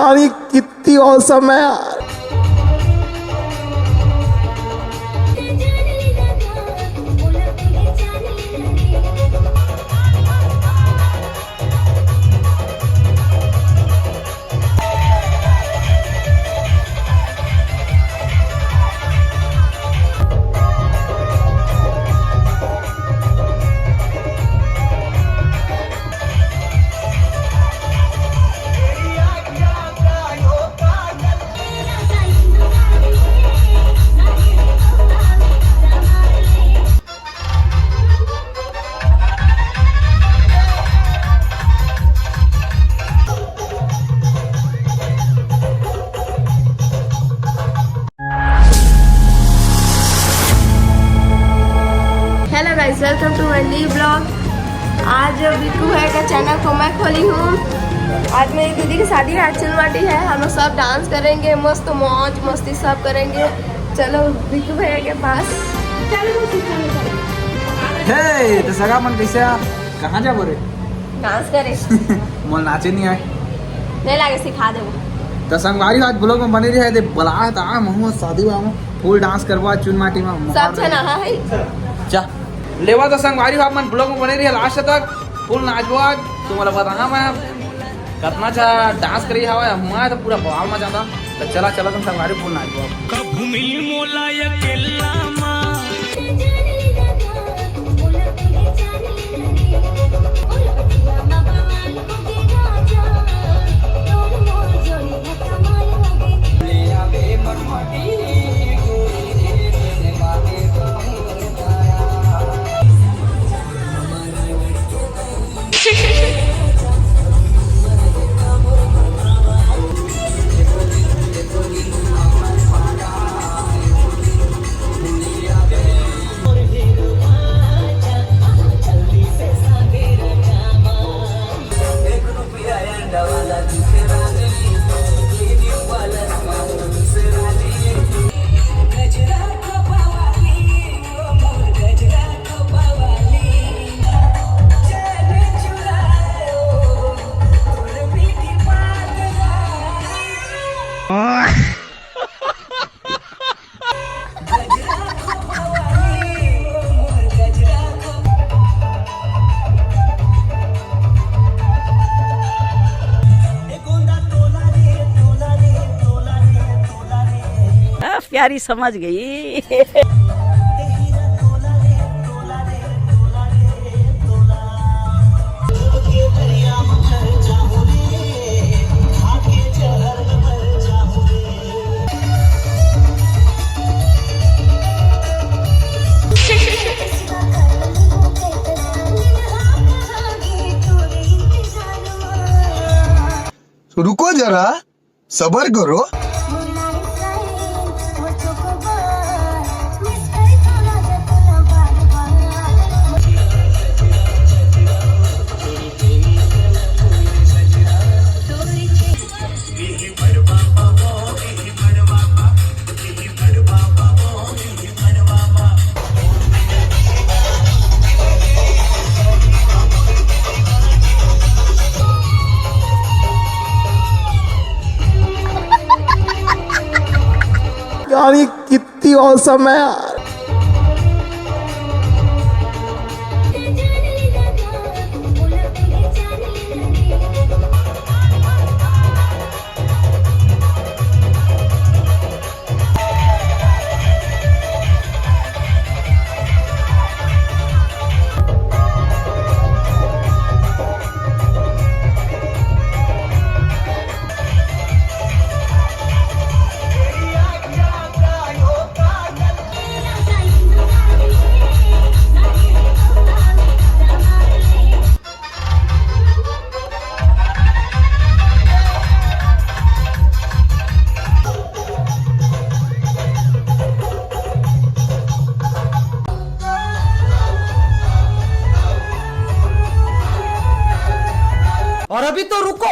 यार ये कितनी औसम है यार। Hello guys, welcome to my new blog. आज बिक्कू भाई का चैनल को मैं खोली हूँ। आज मेरी दीदी की शादी है, चिलवाटी है। हम लोग सब डांस करेंगे, मस्त मौज मस्ती सब करेंगे। चलो बिक्कू भैया के पास। हे तो सगा मन कैसे कहाँ जा बोरे डांस करे मोल नाचे नहीं आए नहीं लागे, सिखा दे। तो संगवारी आज ब्लॉग में बने रहे दे बला ता महु शादी में फुल डांस करवा चुन माटी में सब छना है जा लेवा तो संगवारी आप मन ब्लॉग में बने रहे लास्ट तक फुल नाचवा। तुम्हारा बता मैं कितना अच्छा डांस करी हवा हुआ तो पूरा बवाल में जाता। तो चला चला तुम संगवारी फुल नाचवा। कभू मिल मोला अकेला प्यारी समझ गई। रुको जरा, सबर करो। यार ये कितनी औसम है यार। और अभी तो रुको।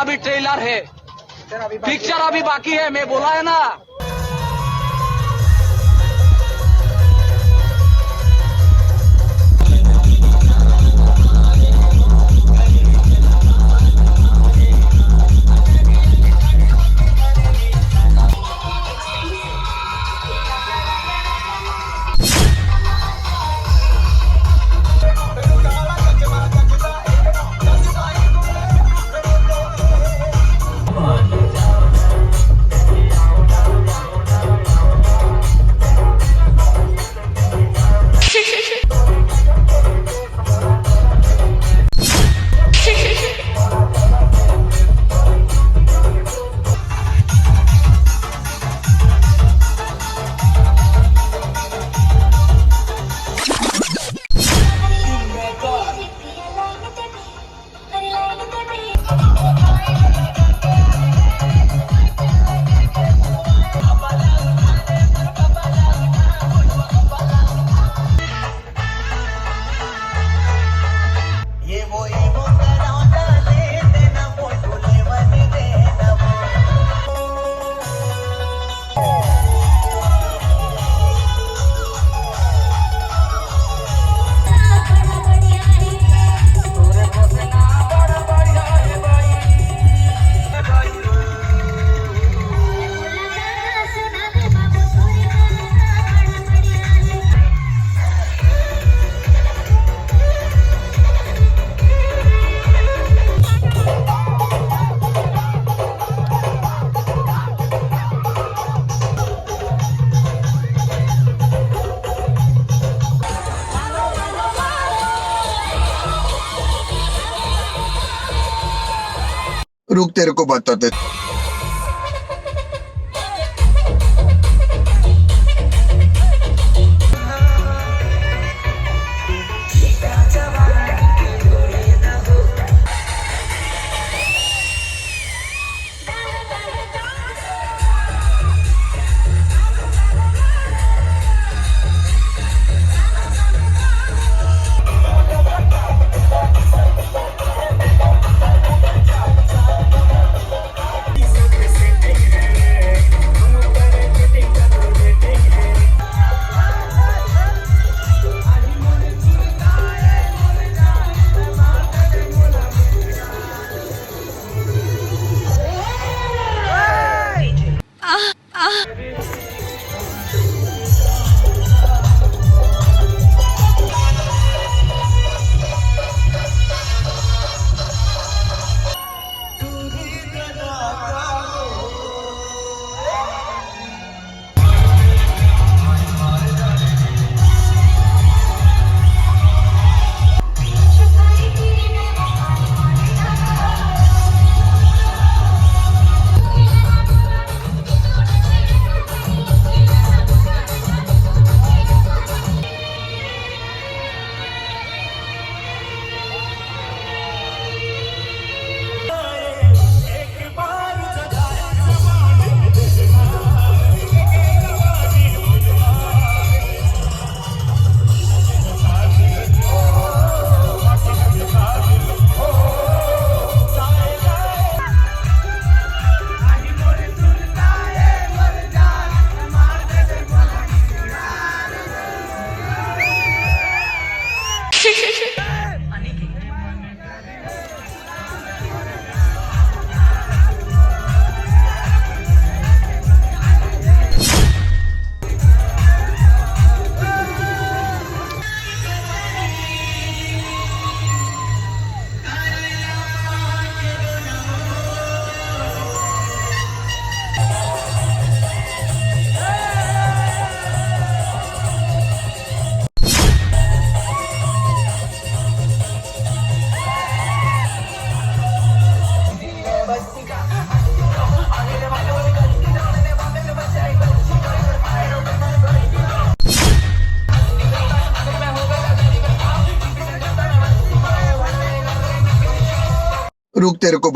अभी ट्रेलर है, पिक्चर अभी बाकी है, मैं बोला है ना। रुक तेरे को बताते।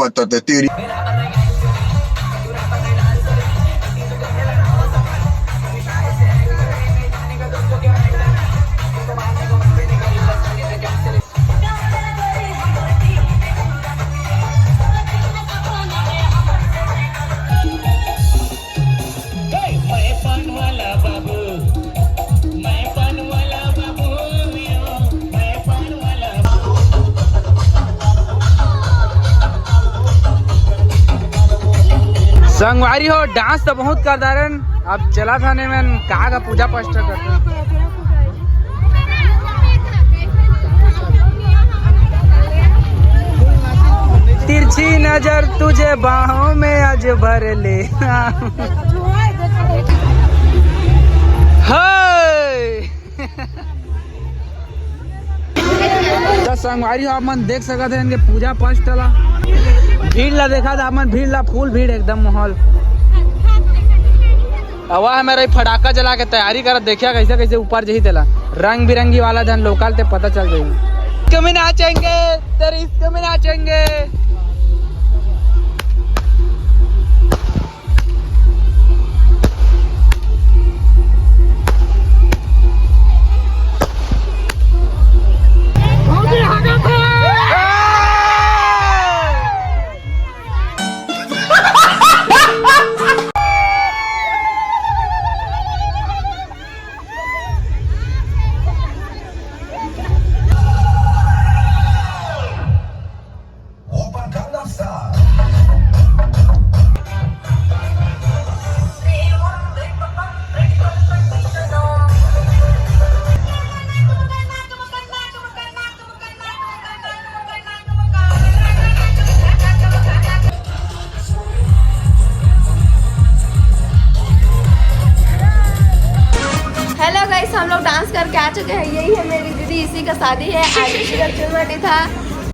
बता तेरी। संगवारी हो डांस तो बहुत कर दारन। अब चला थाने में कहा का पूजा पाठ करते। तिरछी नजर तुझे बाहों में आज भर ले। तो संगवारी हो अपन देख सकते हैं इनके पूजा पाठ चला। भीड़ ला देखा था अपन, भीड़ ला फुल भीड़ एकदम माहौल। हवा है मेरा फटाका जला के तैयारी कर देखिया कैसे कैसे ऊपर जही तेला रंग बिरंगी वाला धन लोकल ते पता चल जाएगी। कमी नाचेंगे तेरे इसको में नाचेंगे। हेलो गाइस, हम लोग डांस करके आ चुके हैं। यही है मेरी दीदी, इसी का शादी है। आज इसी का चुनवटी था।